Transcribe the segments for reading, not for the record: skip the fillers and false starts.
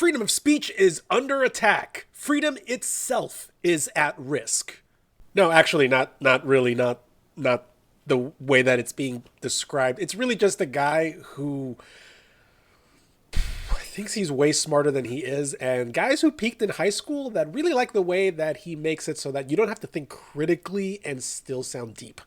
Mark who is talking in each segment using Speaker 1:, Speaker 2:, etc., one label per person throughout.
Speaker 1: Freedom of speech is under attack. Freedom itself is at risk. No, actually, not really, not the way that it's being described. It's really just a guy who thinks he's way smarter than he is, and guys who peaked in high school that really like the way that he makes it so that you don't have to think critically and still sound deep.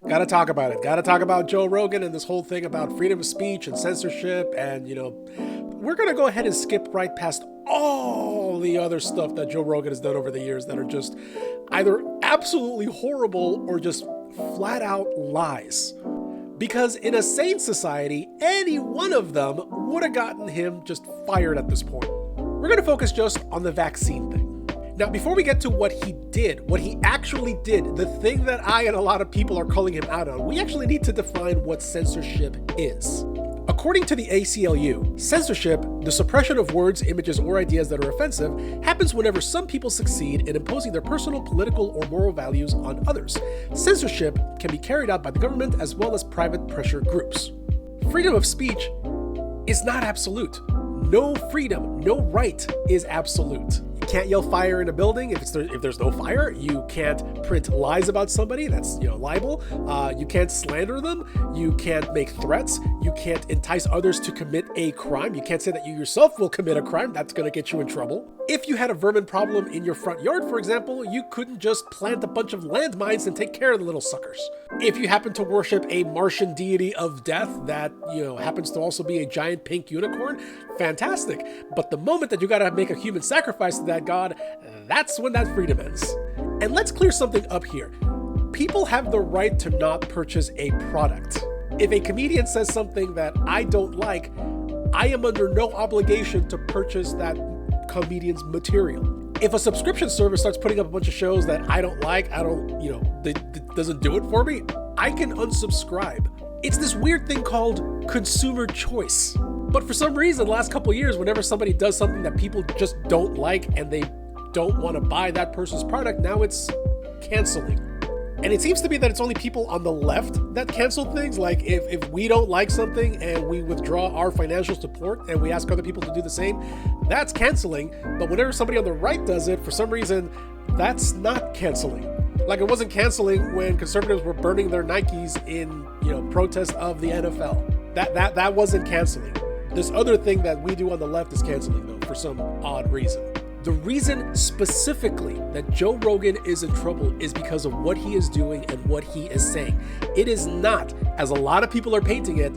Speaker 1: Gotta talk about it. Gotta talk about Joe Rogan and this whole thing about freedom of speech and censorship. And, we're gonna go ahead and skip right past all the other stuff that Joe Rogan has done over the years that are just either absolutely horrible or just flat out lies. Because in a sane society, any one of them would have gotten him just fired at this point. We're gonna focus just on the vaccine thing. Now, before we get to what he actually did, the thing that I and a lot of people are calling him out on, we actually need to define what censorship is. According to the ACLU, censorship, the suppression of words, images, or ideas that are offensive, happens whenever some people succeed in imposing their personal, political, or moral values on others. Censorship can be carried out by the government as well as private pressure groups. Freedom of speech is not absolute. No freedom, no right is absolute. You can't yell fire in a building if there's no fire. You can't print lies about somebody. That's libel. You can't slander them. You can't make threats. You can't entice others to commit a crime. You can't say that you yourself will commit a crime. That's going to get you in trouble. If you had a vermin problem in your front yard, for example, you couldn't just plant a bunch of landmines and take care of the little suckers. If you happen to worship a Martian deity of death that, happens to also be a giant pink unicorn, fantastic. But the moment that you gotta make a human sacrifice to that god, that's when that freedom ends. And let's clear something up here. People have the right to not purchase a product. If a comedian says something that I don't like, I am under no obligation to purchase that comedian's material. If a subscription service starts putting up a bunch of shows that I don't like, that doesn't do it for me, I can unsubscribe. It's this weird thing called consumer choice. But for some reason, the last couple of years, whenever somebody does something that people just don't like and they don't want to buy that person's product, now it's canceling. And it seems to be that it's only people on the left that cancel things. Like if we don't like something and we withdraw our financial support and we ask other people to do the same, that's canceling. But whenever somebody on the right does it, for some reason, that's not canceling. Like it wasn't canceling when conservatives were burning their Nikes in, protest of the NFL. That wasn't canceling. This other thing that we do on the left is canceling, though, for some odd reason. The reason specifically that Joe Rogan is in trouble is because of what he is doing and what he is saying. It is not, as a lot of people are painting it,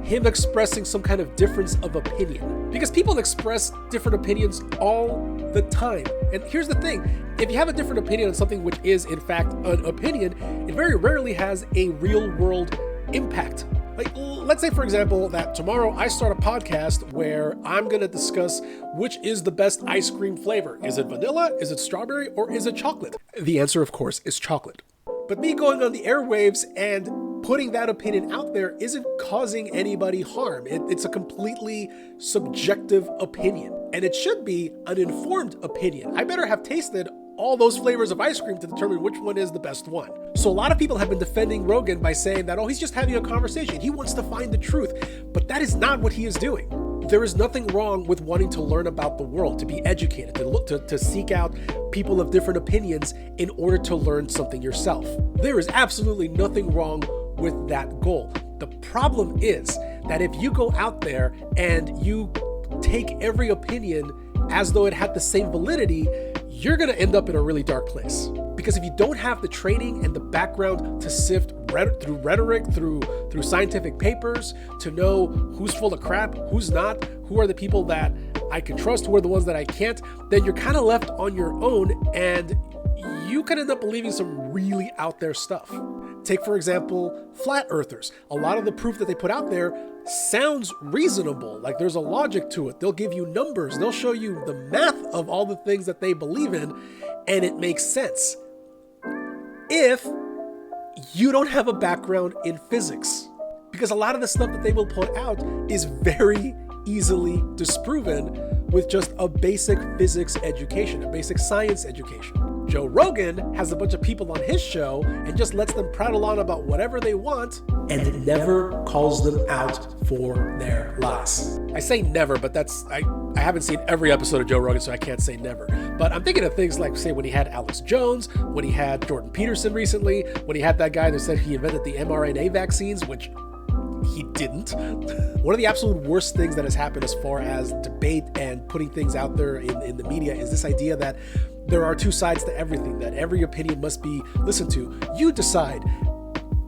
Speaker 1: him expressing some kind of difference of opinion. Because people express different opinions all the time. And here's the thing, if you have a different opinion on something which is in fact an opinion, it very rarely has a real world impact. Like, let's say, for example, that tomorrow I start a podcast where I'm going to discuss which is the best ice cream flavor. Is it vanilla? Is it strawberry? Or is it chocolate? The answer, of course, is chocolate. But me going on the airwaves and putting that opinion out there isn't causing anybody harm. It's a completely subjective opinion. And it should be an informed opinion. I better have tasted all those flavors of ice cream to determine which one is the best one. So a lot of people have been defending Rogan by saying that, he's just having a conversation. He wants to find the truth. But that is not what he is doing. There is nothing wrong with wanting to learn about the world, to be educated, to seek out people of different opinions in order to learn something yourself. There is absolutely nothing wrong with that goal. The problem is that if you go out there and you take every opinion as though it had the same validity, you're going to end up in a really dark place. Because if you don't have the training and the background to sift through rhetoric, through scientific papers, to know who's full of crap, who's not, who are the people that I can trust, who are the ones that I can't, then you're kind of left on your own and you can end up believing some really out there stuff. Take, for example, flat earthers. A lot of the proof that they put out there sounds reasonable. Like there's a logic to it. They'll give you numbers. They'll show you the math of all the things that they believe in, and it makes sense. If you don't have a background in physics, because a lot of the stuff that they will put out is very easily disproven with just a basic physics education, a basic science education. Joe Rogan has a bunch of people on his show and just lets them prattle on about whatever they want and never calls them out for their lies. I say never, but I haven't seen every episode of Joe Rogan, so I can't say never. But I'm thinking of things like, say, when he had Alex Jones, when he had Jordan Peterson recently, when he had that guy that said he invented the mRNA vaccines, which he didn't. One of the absolute worst things that has happened as far as debate and putting things out there in the media is this idea that there are two sides to everything, that every opinion must be listened to. You decide.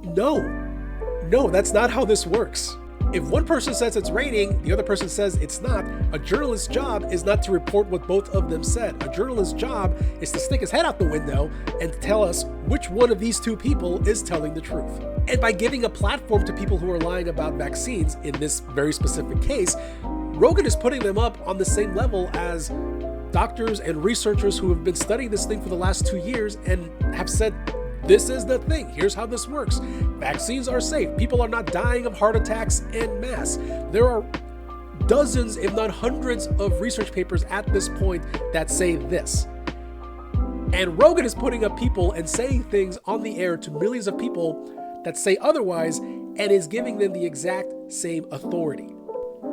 Speaker 1: No, that's not how this works. If one person says it's raining, the other person says it's not, a journalist's job is not to report what both of them said. A journalist's job is to stick his head out the window and tell us which one of these two people is telling the truth. And by giving a platform to people who are lying about vaccines, in this very specific case, Rogan is putting them up on the same level as doctors and researchers who have been studying this thing for the last 2 years and have said, this is the thing. Here's how this works. Vaccines are safe. People are not dying of heart attacks en masse. There are dozens, if not hundreds, of research papers at this point that say this. And Rogan is putting up people and saying things on the air to millions of people that say otherwise and is giving them the exact same authority.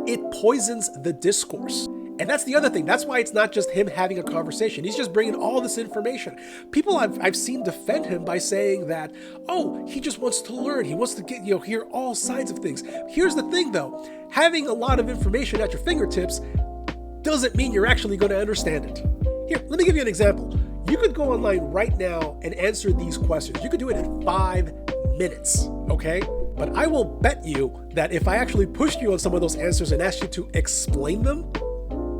Speaker 1: It poisons the discourse. And that's the other thing. That's why it's not just him having a conversation. He's just bringing all this information. People I've seen defend him by saying that, oh, he just wants to learn. He wants to get, hear all sides of things. Here's the thing, though. Having a lot of information at your fingertips doesn't mean you're actually going to understand it. Here, let me give you an example. You could go online right now and answer these questions. You could do it in 5 minutes, okay? But I will bet you that if I actually pushed you on some of those answers and asked you to explain them,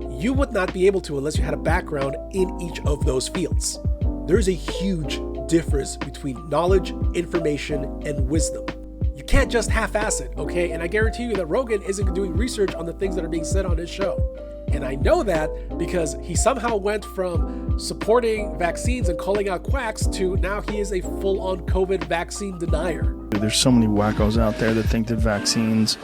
Speaker 1: you would not be able to unless you had a background in each of those fields. There's a huge difference between knowledge, information, and wisdom. You can't just half-ass it, okay? And I guarantee you that Rogan isn't doing research on the things that are being said on his show. And I know that because he somehow went from supporting vaccines and calling out quacks to now he is a full-on COVID vaccine denier.
Speaker 2: There's so many wackos out there that think that vaccines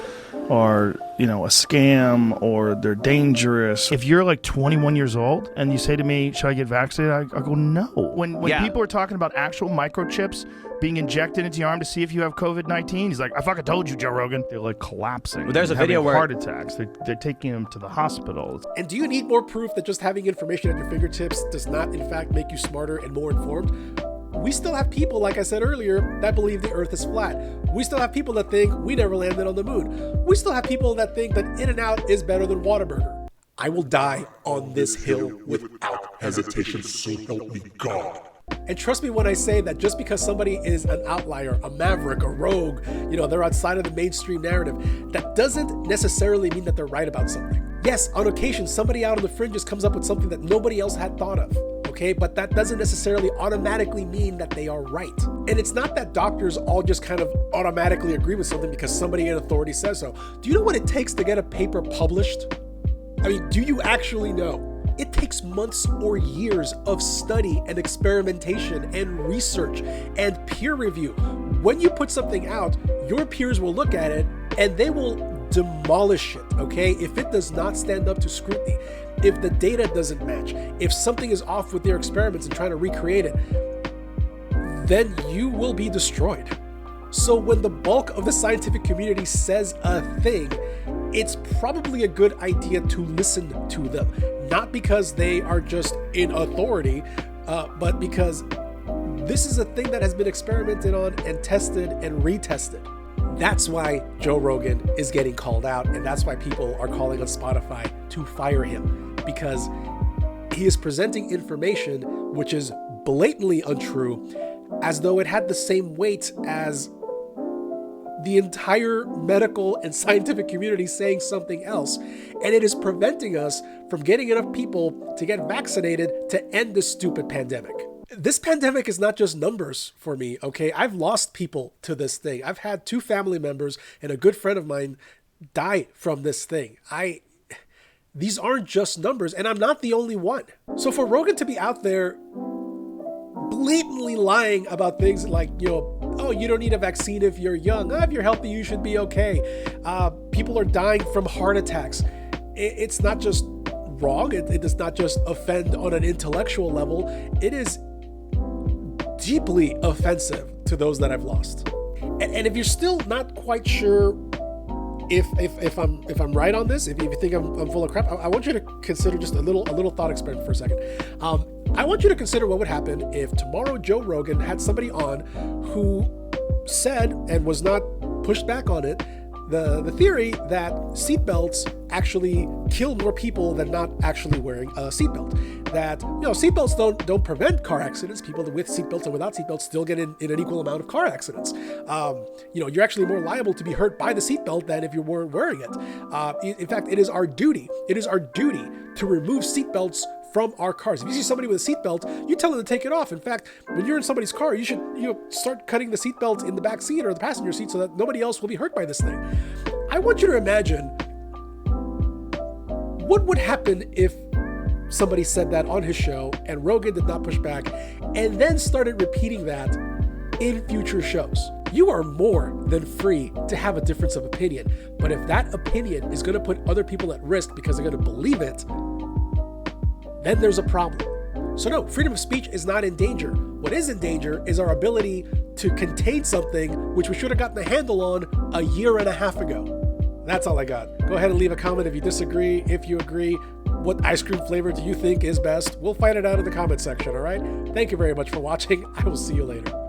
Speaker 2: are, a scam or they're dangerous. If you're like 21 years old and you say to me, should I get vaccinated? I go, no. When people are talking about actual microchips being injected into your arm to see if you have COVID-19, he's like, I fucking told you, Joe Rogan. They're like collapsing.
Speaker 3: Well, there's a video where
Speaker 2: heart attacks. They're taking them to the hospital.
Speaker 1: And do you need more proof that just having information at your fingertips does not, in fact, make you smarter and more informed? We still have people, like I said earlier, that believe the earth is flat. We still have people that think we never landed on the moon. We still have people that think that In-N-Out is better than Whataburger. I will die on this hill without hesitation, so help me God. And trust me when I say that just because somebody is an outlier, a maverick, a rogue, they're outside of the mainstream narrative, that doesn't necessarily mean that they're right about something. Yes, on occasion, somebody out on the fringes comes up with something that nobody else had thought of. Okay, but that doesn't necessarily automatically mean that they are right. And it's not that doctors all just kind of automatically agree with something because somebody in authority says so. Do you know what it takes to get a paper published? I mean, do you actually know? It takes months or years of study and experimentation and research and peer review. When you put something out, your peers will look at it and they will demolish it, okay? If it does not stand up to scrutiny, if the data doesn't match, if something is off with their experiments and trying to recreate it, then you will be destroyed. So when the bulk of the scientific community says a thing, it's probably a good idea to listen to them. Not because they are just in authority, but because this is a thing that has been experimented on and tested and retested. That's why Joe Rogan is getting called out, and that's why people are calling on Spotify to fire him, because he is presenting information which is blatantly untrue, as though it had the same weight as the entire medical and scientific community saying something else, and it is preventing us from getting enough people to get vaccinated to end this stupid pandemic. This pandemic is not just numbers for me, okay? I've lost people to this thing. I've had 2 family members and a good friend of mine die from this thing. These aren't just numbers, and I'm not the only one. So for Rogan to be out there blatantly lying about things like, oh, you don't need a vaccine if you're young. If you're healthy, you should be okay. People are dying from heart attacks. It's not just wrong. It does not just offend on an intellectual level. It is deeply offensive to those that I've lost. And if you're still not quite sure if I'm right on this, if you think I'm full of crap, I want you to consider just a little thought experiment for a second. I want you to consider what would happen if tomorrow Joe Rogan had somebody on who said, and was not pushed back on it, the theory that seatbelts actually kill more people than not actually wearing a seatbelt. That, seatbelts don't prevent car accidents. People with seatbelts and without seatbelts still get in an equal amount of car accidents. You're actually more liable to be hurt by the seatbelt than if you weren't wearing it. In fact, it is our duty. It is our duty to remove seatbelts from our cars. If you see somebody with a seatbelt, you tell them to take it off. In fact, when you're in somebody's car, you should start cutting the seatbelt in the back seat or the passenger seat so that nobody else will be hurt by this thing. I want you to imagine what would happen if somebody said that on his show and Rogan did not push back and then started repeating that in future shows. You are more than free to have a difference of opinion, but if that opinion is going to put other people at risk because they're going to believe it, then there's a problem. So no, freedom of speech is not in danger. What is in danger is our ability to contain something which we should have gotten a handle on a year and a half ago. That's all I got. Go ahead and leave a comment if you disagree. If you agree, what ice cream flavor do you think is best? We'll find it out in the comment section, all right? Thank you very much for watching. I will see you later.